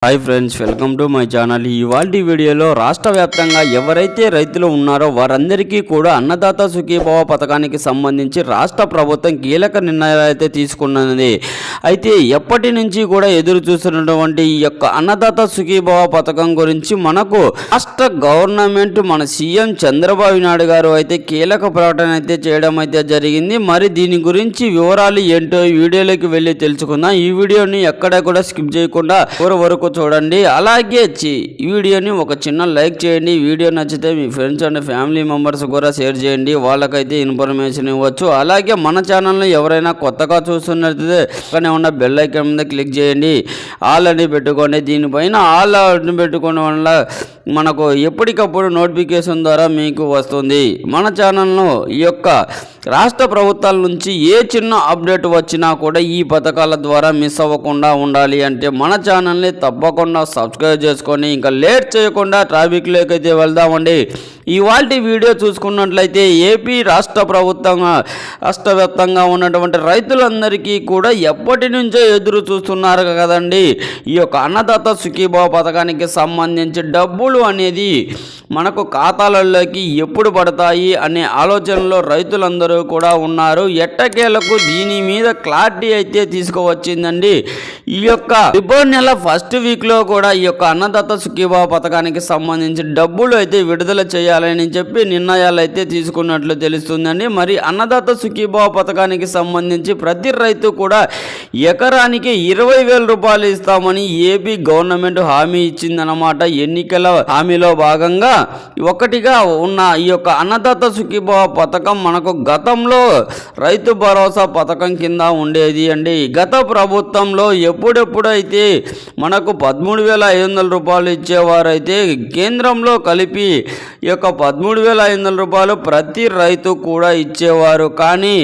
Hi friends, welcome to my channel. ఇవాల్టి వీడియోలో రాష్ట్ర వ్యాప్తంగా ఎవరైతే రైతులు ఉన్నారో వారందరికీ కూడా అన్నదాత సుఖీభవ పథకానికి సంబంధించి రాష్ట్ర ప్రభుత్వం కీలక నిర్ణయాలు అయితే తీసుకున్నది. అయితే ఎప్పటి నుంచి కూడా ఎదురు చూస్తున్నటువంటి ఈ యొక్క అన్నదాత సుఖీభవ పథకం గురించి మనకు రాష్ట్ర గవర్నమెంట్ మన సీఎం చంద్రబాబు నాయుడు గారు అయితే కీలక ప్రకటన అయితే చేయడం అయితే జరిగింది. మరి దీని గురించి వివరాలు ఏంటో ఈ వీడియోలోకి వెళ్ళి తెలుసుకుందాం. ఈ వీడియోని ఎక్కడ కూడా స్కిప్ చేయకుండా వరకు చూడండి. అలాగే ఈ వీడియోని ఒక చిన్న లైక్ చేయండి. వీడియో నచ్చితే మీ ఫ్రెండ్స్ అండ్ ఫ్యామిలీ మెంబర్స్ కూడా షేర్ చేయండి, వాళ్ళకైతే ఇన్ఫర్మేషన్ ఇవ్వచ్చు. అలాగే మన ఛానల్ని ఎవరైనా కొత్తగా చూస్తున్నట్లయితే పక్కనే ఉన్న బెల్ ఐకాన్ మీద క్లిక్ చేయండి, ఆల్ అని పెట్టుకోండి. దీనిపైన ఆల్ అని పెట్టుకోవడం వల్ల మనకు ఎప్పటికప్పుడు నోటిఫికేషన్ ద్వారా మీకు వస్తుంది. మన ఛానల్ను ఈ యొక్క రాష్ట్ర ప్రభుత్వాల నుంచి ఏ చిన్న అప్డేట్ వచ్చినా కూడా ఈ పథకాల ద్వారా మిస్ అవ్వకుండా ఉండాలి అంటే మన ఛానల్ని తప్పకుండా సబ్స్క్రైబ్ చేసుకొని ఇంకా లేట్ చేయకుండా ట్రాఫిక్లోకి అయితే వెళ్దామండి. ఇవాల్టి వీడియో చూసుకున్నట్లయితే ఏపీ రాష్ట్ర వ్యాప్తంగా ఉన్నటువంటి రైతులందరికీ కూడా ఎప్పటి నుంచో ఎదురు చూస్తున్నారు కదండి. ఈ యొక్క అన్నదాత సుఖీభవ పథకానికి సంబంధించి డబ్బులు అనేది మనకు ఖాతాలలోకి ఎప్పుడు పడతాయి అనే ఆలోచనలో రైతులందరూ కూడా ఉన్నారు. ఎట్టకేలకు దీని మీద క్లారిటీ అయితే తీసుకువచ్చిందండి. ఈ యొక్క ఫిబ్రవరి నెల ఫస్ట్ వీక్లో కూడా ఈ యొక్క అన్నదాత సుఖీభవ పథకానికి సంబంధించి డబ్బులు అయితే విడుదల చేయాలని చెప్పి నిర్ణయాలు అయితే తీసుకున్నట్లు తెలుస్తుందండి. మరి అన్నదాత సుఖీభవ పథకానికి సంబంధించి ప్రతి రైతు కూడా ఎకరానికి 20,000 రూపాయలు ఇస్తామని ఏపీ గవర్నమెంట్ హామీ ఇచ్చిందన్నమాట. ఎన్నికల హామీలో భాగంగా ఒకటిగా ఉన్న ఈ యొక్క అన్నదాత సుఖీభవ పథకం మనకు గతంలో రైతు భరోసా పథకం కింద ఉండేది అండి. గత ప్రభుత్వంలో ఎప్పుడెప్పుడైతే మనకు 13,500 రూపాయలు ఇచ్చేవారైతే కేంద్రంలో కలిపి ఈ యొక్క 13,500 రూపాయలు ప్రతి రైతు కూడా ఇచ్చేవారు. కానీ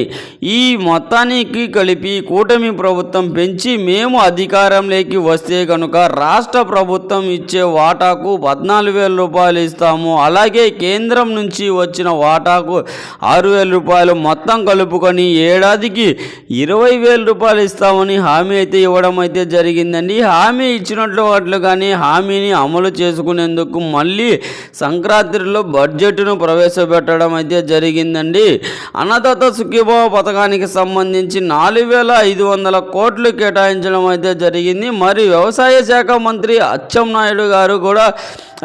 ఈ మొత్తానికి కలిపి కూటమి ప్రభుత్వం పెంచి మేము అధికారంలోకి వస్తే కనుక రాష్ట్ర ప్రభుత్వం ఇచ్చే వాటాకు 14,000 రూపాయలు ఇస్తాము, అలాగే కేంద్రం నుంచి వచ్చిన వాటాకు 6,000 రూపాయలు మొత్తం కలుపుకొని ఏడాదికి 20,000 రూపాయలు ఇస్తామని హామీ అయితే ఇవ్వడం అయితే జరిగిందండి. హామీ ఇచ్చినట్లు వాటిలో కానీ హామీని అమలు చేసుకునేందుకు మళ్ళీ సంక్రాంతిలో బడ్జెట్ను ప్రవేశపెట్టడం అయితే జరిగిందండి. అన్నదాత సుఖీభవ పథకానికి సంబంధించి 4,500 కోట్లు కేటాయించడం అయితే జరిగింది. మరి వ్యవసాయ శాఖ మంత్రి అచ్చెన్నాయుడు గారు కూడా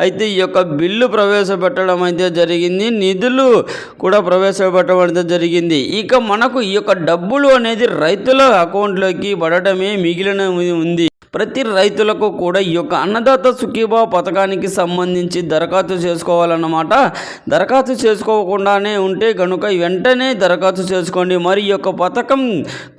అయితే ఈ యొక్క బిల్లు ప్రవేశపెట్టడం అయితే జరిగింది, నిధులు కూడా ప్రవేశపెట్టడం అయితే జరిగింది. ఇక మనకు ఈ యొక్క డబ్బులు అనేది రైతుల అకౌంట్లోకి పడటమే మిగిలిన ఉంది. ప్రతి రైతులకు కూడా ఈ యొక్క అన్నదాత సుఖీభవ పథకానికి సంబంధించి దరఖాస్తు చేసుకోవాలన్నమాట. దరఖాస్తు చేసుకోకుండానే ఉంటే కనుక వెంటనే దరఖాస్తు చేసుకోండి. మరి ఈ యొక్క పథకం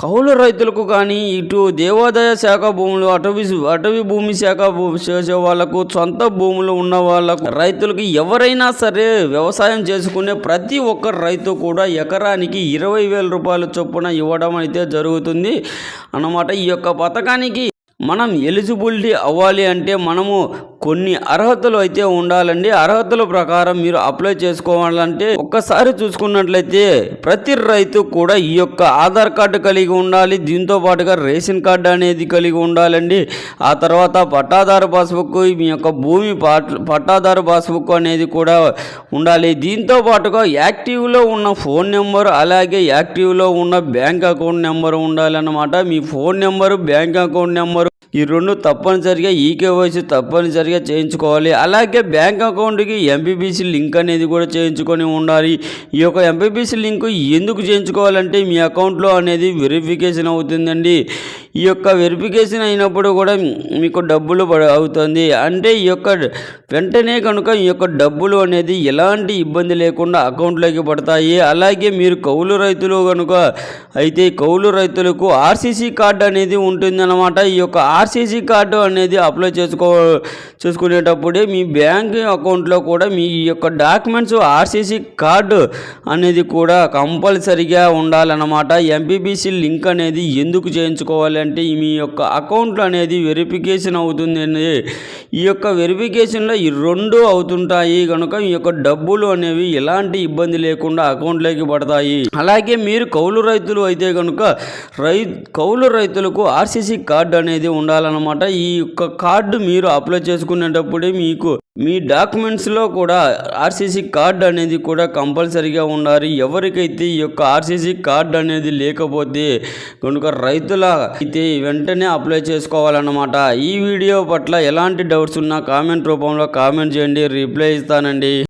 కౌలు రైతులకు కానీ ఇటు దేవాదాయ శాఖ భూములు అటవీ భూమి శాఖ చేసే వాళ్ళకు సొంత భూములు ఉన్న వాళ్ళకు రైతులకు ఎవరైనా సరే వ్యవసాయం చేసుకునే ప్రతి ఒక్క రైతు కూడా ఎకరానికి 20,000 రూపాయల చొప్పున ఇవ్వడం అయితే జరుగుతుంది అన్నమాట. ఈ యొక్క పథకానికి మనం ఎలిజిబిలిటీ అవ్వాలి అంటే మనము కొన్ని అర్హతలు అయితే ఉండాలండి. అర్హతల ప్రకారం మీరు అప్లై చేసుకోవాలంటే ఒక్కసారి చూసుకున్నట్లయితే ప్రతి రైతు కూడా ఈ యొక్క ఆధార్ కార్డు కలిగి ఉండాలి, దీంతో పాటుగా రేషన్ కార్డు అనేది కలిగి ఉండాలండి. ఆ తర్వాత పట్టాదారు పాస్బుక్, మీ యొక్క భూమి పట్టాదారు పాస్బుక్ అనేది కూడా ఉండాలి. దీంతో పాటుగా యాక్టివ్లో ఉన్న ఫోన్ నెంబర్, అలాగే యాక్టివ్లో ఉన్న బ్యాంక్ అకౌంట్ నెంబర్ ఉండాలన్నమాట. మీ phone number, bank account number ఈ రెండు తప్పనిసరిగా ఈకేవైసీ తప్పనిసరిగా చేయించుకోవాలి. అలాగే బ్యాంక్ అకౌంట్కి ఎంపీబీసీ లింక్ అనేది కూడా చేయించుకొని ఉండాలి. ఈ యొక్క ఎంపీబీసీ లింక్ ఎందుకు చేయించుకోవాలంటే మీ అకౌంట్లో అనేది వెరిఫికేషన్ అవుతుందండి. ఈ యొక్క వెరిఫికేషన్ అయినప్పుడు కూడా మీకు డబ్బులు అవుతుంది. అంటే ఈ యొక్క వెంటనే కనుక ఈ యొక్క డబ్బులు అనేది ఎలాంటి ఇబ్బంది లేకుండా అకౌంట్లోకి పడతాయి. అలాగే మీరు కౌలు రైతులు కనుక అయితే కౌలు రైతులకు ఆర్సీసీ కార్డు అనేది ఉంటుందన్నమాట. ఈ యొక్క ఆర్సీసీ కార్డు అనేది అప్లై చేసుకునేటప్పుడే మీ బ్యాంక్ అకౌంట్లో కూడా మీ యొక్క డాక్యుమెంట్స్ ఆర్సీసీ కార్డు అనేది కూడా కంపల్సరిగా ఉండాలన్నమాట. ఎంపీబీసీ లింక్ అనేది ఎందుకు చేయించుకోవాలి చేయాలంటే మీ యొక్క అకౌంట్ అనేది వెరిఫికేషన్ అవుతుంది. ఈ యొక్క వెరిఫికేషన్లో ఈ 2 అవుతుంటాయి కనుక ఈ యొక్క డబ్బులు అనేవి ఎలాంటి ఇబ్బంది లేకుండా అకౌంట్లోకి పడతాయి. అలాగే మీరు కౌలు రైతులు అయితే కనుక కౌలు రైతులకు ఆర్సీసీ కార్డు అనేది ఉండాలన్నమాట. ఈ యొక్క కార్డు మీరు అప్లై చేసుకునేటప్పుడే మీకు మీ డాక్యుమెంట్స్లో కూడా ఆర్సీసీ కార్డు అనేది కూడా కంపల్సరీగా ఉండాలి. ఎవరికైతే ఈ యొక్క ఆర్సీసీ కార్డు అనేది లేకపోతే కనుక రైతుల అయితే వెంటనే అప్లై చేసుకోవాలన్నమాట. ఈ వీడియో పట్ల ఎలాంటి డౌట్స్ ఉన్నా కామెంట్ రూపంలో కామెంట్ చేయండి, రిప్లై ఇస్తానండి.